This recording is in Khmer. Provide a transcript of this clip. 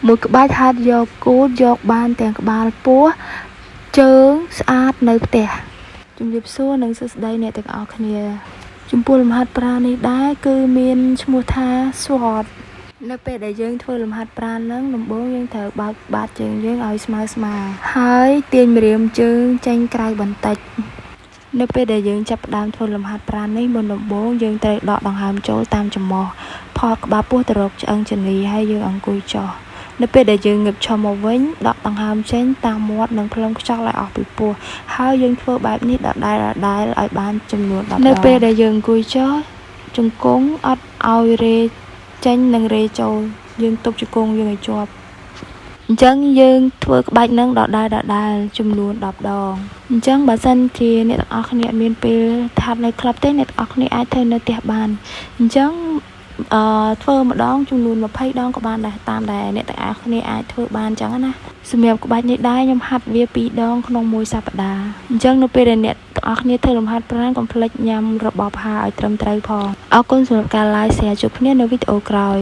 មួយក្បាច់ហាត់យកគូតយកបានទាំងក្បាលពោះជើងស្អាតនៅផ្ទះជំរាបសួរនិងសួស្តីអ្នកទាំងអស់គ្នាចំពោះលំហាត់ប្រាណនេះដែរគឺមានឈ្មោះថា SWOT នៅពេលដែលយើងធ្វើលំហាត់ប្រាណហ្នឹងដំបូងយើងត្រូវបើកបាតជើងយើងឲ្យស្មើហើយទាញម្រាមជើងចេញក្រៅបន្តិចនៅពេលដែលយើងចាប់ផ្ដើមធ្វើលំហាត់ប្រាណនេះមុនដំបូងយើងត្រូវដកដង្ហើមចូលតាមច្រមុះផកក្បាលពោះទៅរកឆ្អឹងជនីហើយយើងអង្គុយចុះនៅពេលដែលយើងងើបឈរមកវិញដកដង្ហើមចេញតាមមាត់និងផ្លុំខ្យល់ឲ្យអស់ពីពោះហើយយើងធ្វើបែបនេះដដែលឲ្យបានចំនួន10ដងនៅពេលដែលយើងអង្គុយចុះជង្គង់អត់ឲ្យរេចេញនិងរេចូលយើងទប់ជង្គង់យើងឲ្យជាប់អញ្ចឹងយើងធ្វើក្បាច់នឹងដដែលចំនួន10ដងអញ្ចឹងបើសិនជាអ្នកទាំងអស់គ្នាអត់មានពេលថាត់នៅក្លឹបទេអ្នកទាំងអស់គ្នាអាចធ្វើនៅផ្ទះបានអញ្ចឹងធ្វើម្ដងចំនួន20ដងក៏បានដែរតាមដែលអ្នកទាំងអស់គ្នាអាចធ្វើបានអញ្ចឹងណាសម្រាប់ក្បាច់នេះដែរខ្ញុំហាត់វា2ដងក្នុងមួយសប្ដាហ៍អញ្ចឹងនៅពេលដែលអ្នកទាំងអស់គ្នាធ្វើលំហាត់ប្រាណកុំភ្លេចញ៉ាំរបបអាហារឲ្យត្រឹមត្រូវផងអរគុណសម្រាប់ការ like share ជួបគ្នានៅវីដេអូក្រោយ